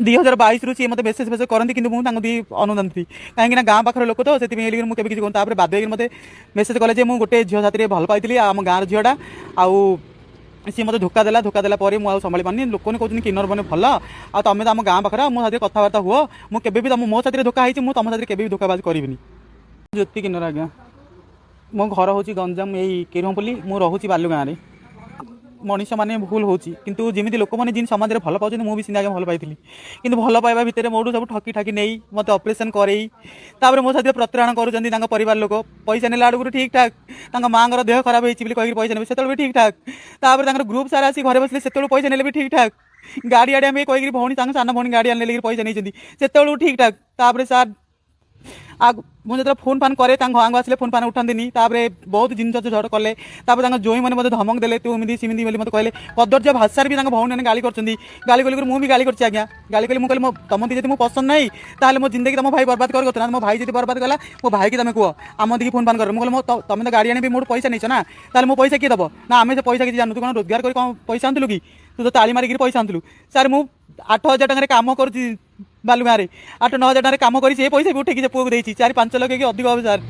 2022 सी मत message faces करती कि मुझे अनुदान कहीं गाँ पाखर लोक तो से मुझे किसी कहूँ बाध्य मत मेसेज कले मुझे गोटे झील साथी भल पाई आम गाँव झीटा आउ सी मत धोखा देला मुझे संभाली पानी लोक कहते किन्नर बने भल आ तुम तो आम गाँ पाखे मो साथी कथबार्ता हुआ मुझे तुम मो साथी धोखा होती तुम साथी केवे धोखाबाज करी ज्योति किन्नर आज्ञा मो घर हूँ गंजाम यही किरहपल्ली मु रोचे बालू गाँव में मनीष मैंने भूल होती जमी लोक मैंने जिन समाज में भल पाँच मुझे आगे भल पाई कि भल पाइबा भितर मोटू सब ठकी ठाकी नहीं मत ऑपरेशन कर मो साथ प्रतारण कर परिवार लोक पैसा नेला आड़ ठीक ठाक माँ देह खराब होती पैसा ने से ठीक ठाक ग्रुप सारा आसी घर बसले से पैसा ने भी ठीक ठाक गाड़ी आड़े आम कहीकि भौणी सान भौणी गाड़ी आने पैसा नहीं से ठीक ठाक सार मुझे जो फोन फान करे गाँव आसले फोन फान उठाती बहुत जिनस झड़ कले जोई मैंने मतलब धमक देले तू एमती सेमती मतलब कहले कदर्य भाषार भी भौणी गाली कर मुझे गाली कर आज्ञा गाली कली मुझे तुम दी मुझे पसंद नहीं ताल मो जिंदगी तुम भाई बर्बाद कर मो भाई जी बर्बाद कला मो भाई की तुम कह आम दी फोन फान कर मुझे तुम तो गाड़ी आने मोट पैसा नहीं ना ताल मो पैसा किए दब ना आम से पैसा किसी जानू तू कौन रोजगार कर पैसा आनलु कि तू तो ताली मारिक पैसा आनलु सार मु 8,000 टकर कम कर बालू गाँव में 8-9 हज़ार टकर कम कर पैसा भी उठे पुआ को 4-5 लाख कि अधिक हम सार